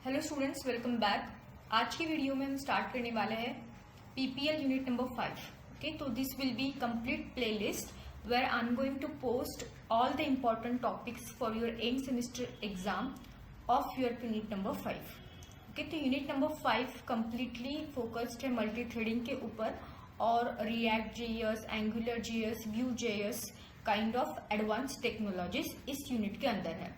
Hello students, welcome back. आज की video में हम स्टार्ट करने वाले हैं पीपीएल यूनिट नंबर 5। ओके, तो this will be complete playlist where I am going to post all the important topics for your end semester exam of your unit number 5। Okay, तो unit number 5 completely focused है multi threading के ऊपर और React JS, Angular JS, Vue JS kind of advance technologies इस यूनिट के अंदर है।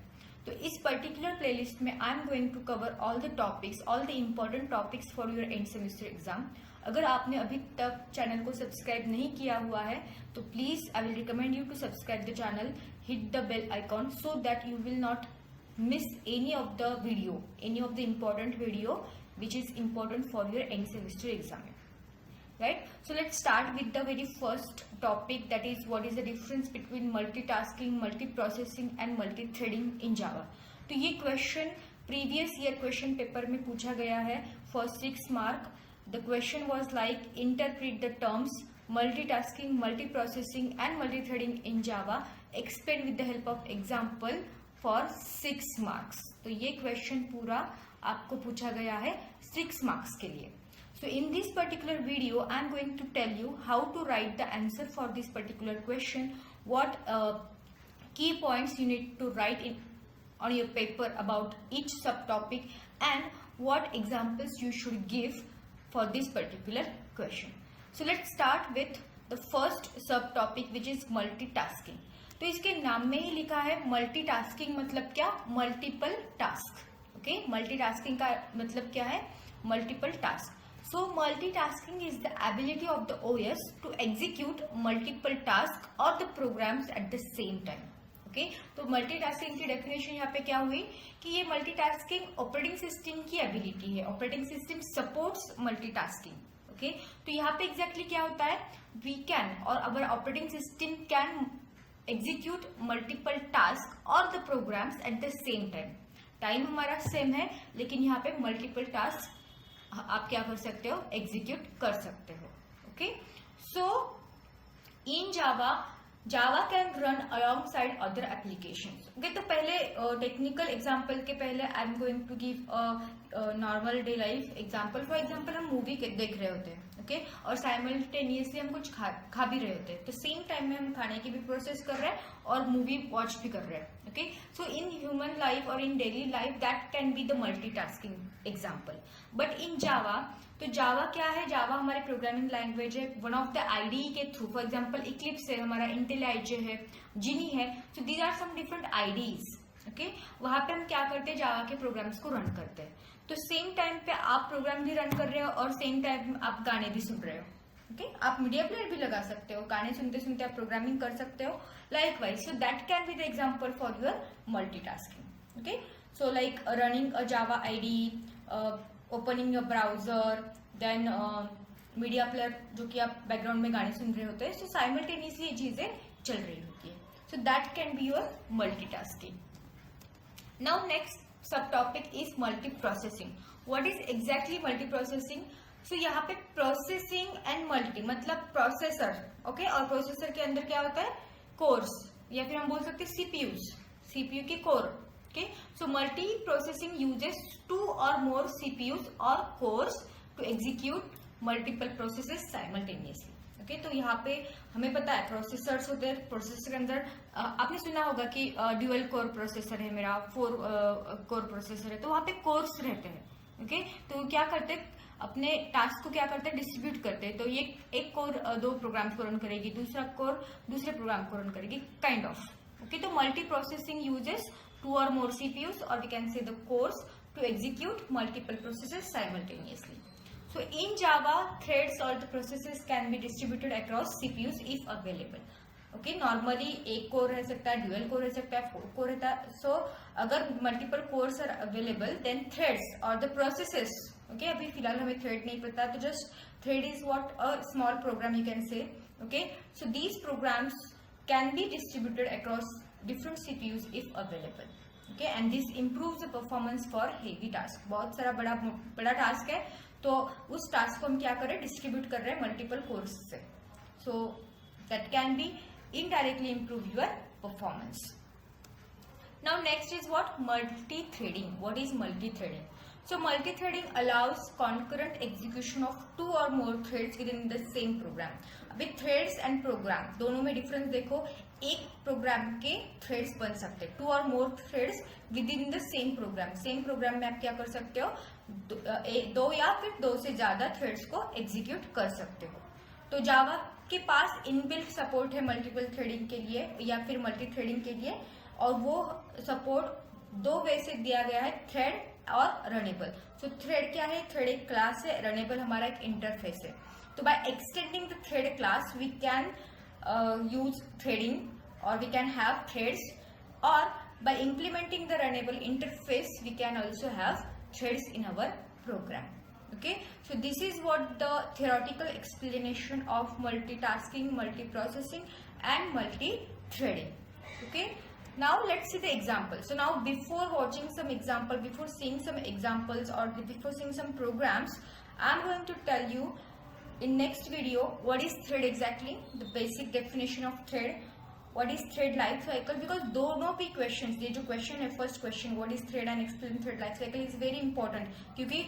तो इस पर्टिकुलर प्लेलिस्ट में I am going to cover all the topics, all the important topics for your end semester exam. अगर आपने अभी तक चैनल को सब्सक्राइब नहीं किया हुआ है तो please I will recommend you to subscribe the channel, hit the bell icon so that you will not miss any of the video, any of the important video which is important for your end semester exam, right? So let's start with the very first topic, that is what is the difference between multitasking, multiprocessing and multithreading in Java. तो ये question previous year question paper में पूछा गया है for 6 mark. The question was like interpret the terms multitasking, multiprocessing and multithreading in Java, explain with the help of example for 6 marks. तो ये question पूरा आपको पूछा गया है 6 मार्क्स के लिए। So in this particular video I am going to tell you how to write the answer for this particular question, what key points you need to write in on your paper about each subtopic and what examples you should give for this particular question. So let's start with the first subtopic which is multitasking. तो इसके नाम में ही लिखा है multitasking मतलब क्या? Multiple task. Okay, multitasking का मतलब क्या है? Multiple task. So multitasking is the ability of the OS to execute multiple task और the programs at the same time. Okay, तो मल्टीटास्किंग की डेफिनेशन यहाँ पे क्या हुई कि ये मल्टीटास्किंग ऑपरेटिंग सिस्टम की एबिलिटी है। Operating system supports multitasking. Okay, तो यहाँ पे एग्जैक्टली क्या होता है? वी कैन और our operating system can execute multiple task और the programs at the same time. Time हमारा सेम है लेकिन यहाँ पे मल्टीपल टास्क आप क्या कर सकते हो? एग्जीक्यूट कर सकते हो। Okay, so in Java can run alongside other application. Okay, तो पहले टेक्निकल एग्जाम्पल के पहले I am going to give normal day life example. For example हम मूवी देख रहे होते हैं, ओके, और साइमल्टेनियसली हम कुछ खा भी रहे होते हैं, तो सेम टाइम में हम खाने की भी प्रोसेस कर रहे हैं और मूवी वॉच भी कर रहे हैं। Okay, so in human life और in daily life that can be the multitasking example. But in Java, तो जावा क्या है? जावा हमारी प्रोग्रामिंग लैंग्वेज है। वन ऑफ द आईडीई के थ्रू, फॉर एग्जांपल इक्लिप्स है, हमारा इंटेलिज है, जिनी है, so these are some different IDEs. Okay, वहां पे हम क्या करते हैं? जावा के प्रोग्राम्स को रन करते हैं। तो सेम टाइम पे आप प्रोग्राम भी रन कर रहे हो और सेम टाइम आप गाने भी सुन रहे हो। ओके, आप मीडिया प्लेयर भी लगा सकते हो, गाने सुनते सुनते आप प्रोग्रामिंग कर सकते हो। Likewise, so that can be the example for your multitasking. Okay, so like running a Java IDE, opening a browser, then media player जो कि आप बैकग्राउंड में गाने सुन रहे होते हैं, सो साइमल्टेनियसली ये चीजें चल रही होती है। So that can be your multitasking. Now next sub topic is multiprocessing. What is exactly multiprocessing? So यहाँ पे प्रोसेसिंग एंड मल्टी मतलब प्रोसेसर। ओके, और प्रोसेसर के अंदर क्या होता है? कोर्स, या फिर हम बोल सकते हैं सीपीयूज, सीपीयू के core. Okay, so multiprocessing uses 2 or more CPUs or cores to execute multiple processes simultaneously. Okay, तो यहाँ पे हमें पता है प्रोसेसर्स होते हैं। प्रोसेसर के अंदर आपने सुना होगा कि ड्यूअल कोर प्रोसेसर है मेरा, 4 कोर प्रोसेसर है, तो वहाँ पे कोर्स रहते हैं। ओके, तो क्या करते हैं? अपने टास्क को क्या करते हैं? डिस्ट्रीब्यूट करते हैं। तो ये एक कोर 2 प्रोग्राम को रन करेगी, दूसरा कोर दूसरे प्रोग्राम को रन करेगी, काइंड ऑफ। ओके, तो multi processing uses 2 or more CPUs, or we can say the cores, to execute multiple processes simultaneously. So in Java, threads or the processes can be distributed across CPUs if available. Okay, normally एक core रह सकता है, dual core रह सकता है, 4 core रहता है। So अगर multiple cores are available, then threads or the processes, okay, अभी फिलहाल हमें thread नहीं पता, तो just thread is what a small program you can say. Okay, so these programs can be distributed across different CPUs if available. Okay, and this improves the performance for heavy task. बहुत सारा बड़ा task है, तो उस task को हम क्या कर रहे हैं? डिस्ट्रीब्यूट कर रहे हैं मल्टीपल कोर्स से। सो that can B indirectly improve your performance. Now next is what? Multi-threading. What is multi-threading? So multi-threading allows concurrent execution of 2 or more threads within the same program. अभी threads and program दोनों में difference देखो, एक program के threads बन सकते हैं, 2 or more threads within the same program. Same program में आप क्या कर सकते हो, दो या फिर दो से ज्यादा threads को execute कर सकते हो. तो जावा के पास इनबिल्ट सपोर्ट है मल्टीपल थ्रेडिंग के लिए या फिर मल्टी थ्रेडिंग के लिए, और वो सपोर्ट दो वे से दिया गया है, थ्रेड और रनेबल. सो थ्रेड क्या है, थ्रेड एक क्लास है, रनेबल हमारा एक इंटरफेस है. तो by extending the thread class we can use threading और वी कैन हैव थ्रेड्स, और by implementing the runnable interface we can also have threads in our program. Okay, so this is what the theoretical explanation of multitasking, multiprocessing and multi-threading. Okay, now let's see the example. So now before watching some example, before seeing some examples or before seeing some programs, I am going to tell you in next video what is thread exactly, the basic definition of thread, what is thread life cycle, because दोनों भी questions, ये जो question है first question what is thread and explain thread life cycle is very important, क्योंकि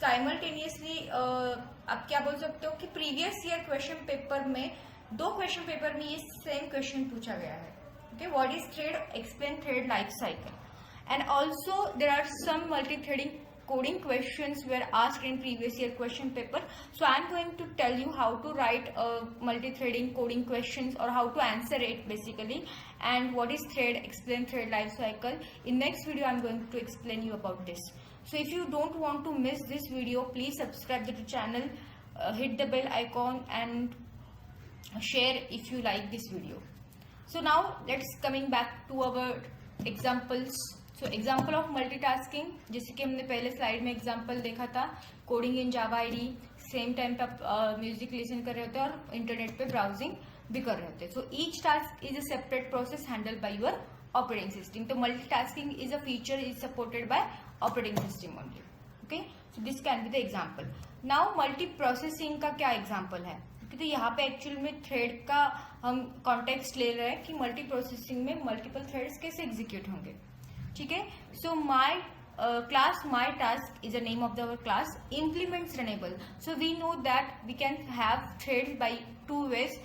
simultaneously आप क्या बोल सकते हो कि प्रीवियस ईयर क्वेश्चन पेपर में, दो क्वेश्चन पेपर में ये सेम क्वेश्चन पूछा गया है. Okay, what is thread, explain thread life cycle. And also there are some multi threading coding questions were asked in previous year question paper. So I am going to tell you how to write multi-threading coding questions or how to answer it basically, and what is thread, explain thread life cycle. In next video I am going to explain you about this. So if you don't want to miss this video, please subscribe to the channel, hit the bell icon and share if you like this video. So now let's coming back to our examples. So example of multitasking, जैसे कि हमने पहले slide में example देखा था, coding in Java ID, same time पे आप music listen कर रहे होते हैं और इंटरनेट पे ब्राउजिंग भी कर रहे होते हैं. So each task is a separate process handle by your operating system. तो multitasking is a feature is supported by operating system only. Okay, so this can be the example. Now multi processing का क्या example है, तो यहाँ पे actual में thread का हम कॉन्टेक्स्ट ले रहे हैं कि मल्टी प्रोसेसिंग में मल्टीपल थ्रेड्स कैसे एग्जीक्यूट होंगे. ठीक है, so my class my task is a name of the class implements runnable. So we know that we can have thread by two ways.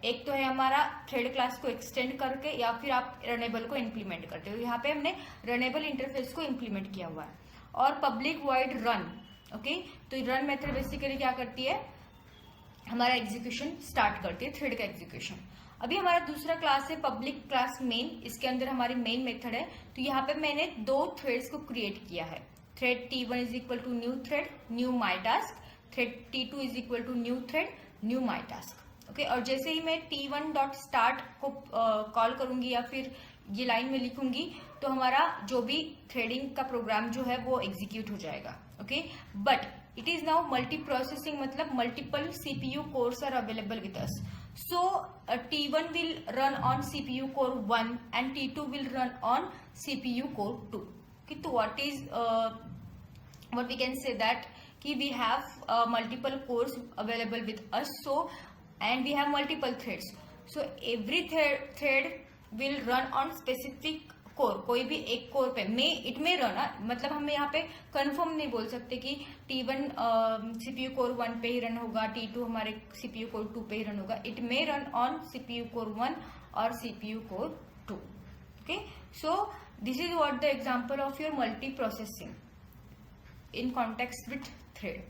एक तो है हमारा थ्रेड क्लास को एक्सटेंड करके, या फिर आप रनेबल को इम्प्लीमेंट करते हो. यहाँ पे हमने रनेबल इंटरफेस को इम्प्लीमेंट किया हुआ है. और पब्लिक वॉइड रन. ओके, तो रन मेथड बेसिकली क्या करती है, हमारा एग्जीक्यूशन स्टार्ट करती है, थ्रेड का एग्जीक्यूशन. अभी हमारा दूसरा क्लास है पब्लिक क्लास मेन, इसके अंदर हमारी मेन मेथड है. तो यहाँ पे मैंने दो थ्रेड्स को क्रिएट किया है. Thread T1 is equal to new thread new my task, thread T2 is equal to new thread new my task. Okay, और जैसे ही मैं T1 डॉट स्टार्ट को कॉल करूंगी या फिर ये लाइन में लिखूंगी, तो हमारा जो भी थ्रेडिंग का प्रोग्राम जो है वो एग्जीक्यूट हो जाएगा. Okay, but it is now multi processing, मतलब multiple CPU cores are available with us. So T1 will run on CPU core 1 and T2 will run on CPU core 2. Okay, so what we can say that कि we have multiple cores available with us, so and we have multiple threads. So every thread will run on specific core, कोई भी एक core पे it में run, मतलब हम यहाँ पे कंफर्म नहीं बोल सकते कि T1 CPU कोर 1 पे ही रन होगा, T2 हमारे CPU कोर 2 पे ही रन होगा. इट में रन ऑन CPU कोर 1 और CPU core 2. Okay, so this is what the example of your multi processing in context with thread.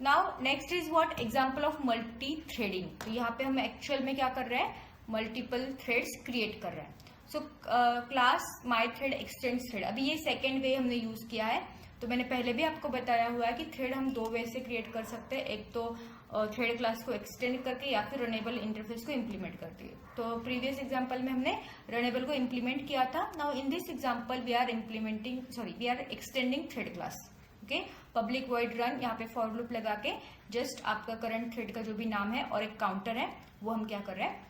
Now next is what example of multi threading. तो यहाँ पे हम actual में क्या कर रहे हैं, मल्टीपल थ्रेड्स क्रिएट कर रहे हैं. So class my thread x tends thread, अभी ये सेकेंड वे हमने यूज किया है. तो मैंने पहले भी आपको बताया हुआ है कि थ्रेड हम दो वे से क्रिएट कर सकते हैं, एक तो थ्रेड क्लास को एक्सटेंड करके या फिर रनेबल इंटरफेस को इम्प्लीमेंट करके. तो प्रीवियस एग्जांपल में हमने रनेबल को इम्प्लीमेंट किया था. Now in this example we are extending thread class. Okay, public void run, यहाँ पे फॉर लूप लगा के जस्ट आपका करंट थ्रेड का जो भी नाम है और एक काउंटर है वो हम क्या कर रहे हैं,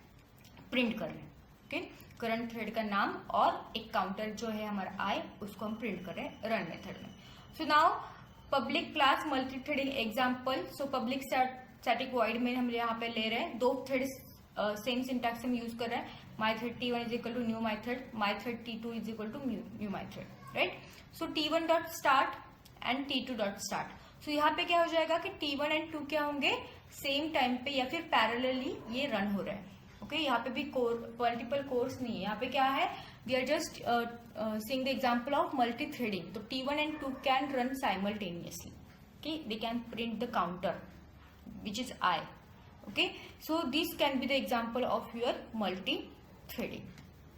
प्रिंट कर रहे हैं. ओके, करंट थ्रेड का नाम और एक काउंटर जो है हमारा आई, उसको हम प्रिंट कर रहे हैं रन मेथड में. So now public class multi threading example. So public static void में हम यहाँ पे ले रहे हैं दो थ्रेड्स, सेम सिंटैक्स हम यूज कर रहे हैं. My thread T1 is equal to new my thread, my thread T2 is equal to new my thread. Right, so T1 dot start and T2 dot start. So यहाँ पे क्या हो जाएगा कि T1 एंड 2 क्या होंगे, सेम टाइम पे या फिर पैरेलली ये रन हो रहे हैं। ओके, यहाँ पे भी मल्टीपल कोर्स नहीं है, यहाँ पे क्या है, we are just seeing the example of multi threading. तो T1 and 2 can run simultaneously. Okay, they can print the counter which is I. Okay, so this can be the example of your multi-threading.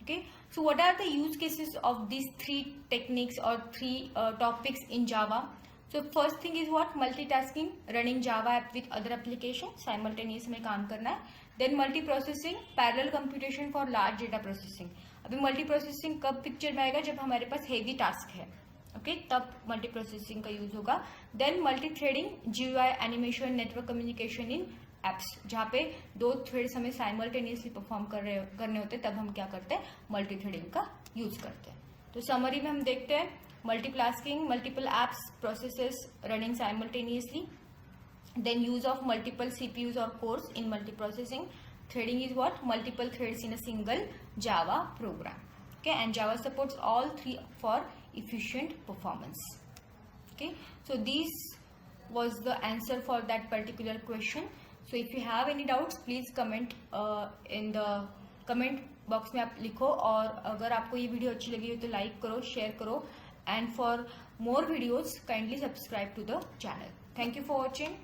Okay, so what are the use cases of these three techniques or three topics in Java? So first thing is what, multitasking, running Java app with other application, simultaneous में काम करना है. Then multiprocessing, parallel computation for large data processing. अभी multiprocessing कब picture में आएगा, जब हमारे पास heavy task है. ओके, तब मल्टी प्रोसेसिंग का यूज होगा. Then multi threading, GUI animation, network communication in apps, जहाँ पे 2 थ्रेड्स हमें साइमल्टेनियसली परफॉर्म करने होते हैं, तब हम क्या करते हैं, मल्टी थ्रेडिंग का यूज करते हैं. तो समरी में हम देखते हैं, multitasking, multiple apps processes running simultaneously. Then use of multiple CPUs और cores in multi processing. Threading is what, multiple threads in a single Java program. Okay, and Java supports all three for efficient performance. Okay, so this was the answer for that particular question. So if you have any doubts, please comment in the comment box में आप लिखो. और अगर आपको ये video अच्छी लगी हो तो लाइक करो, शेयर करो, and for more videos kindly subscribe to the channel. Thank you for watching.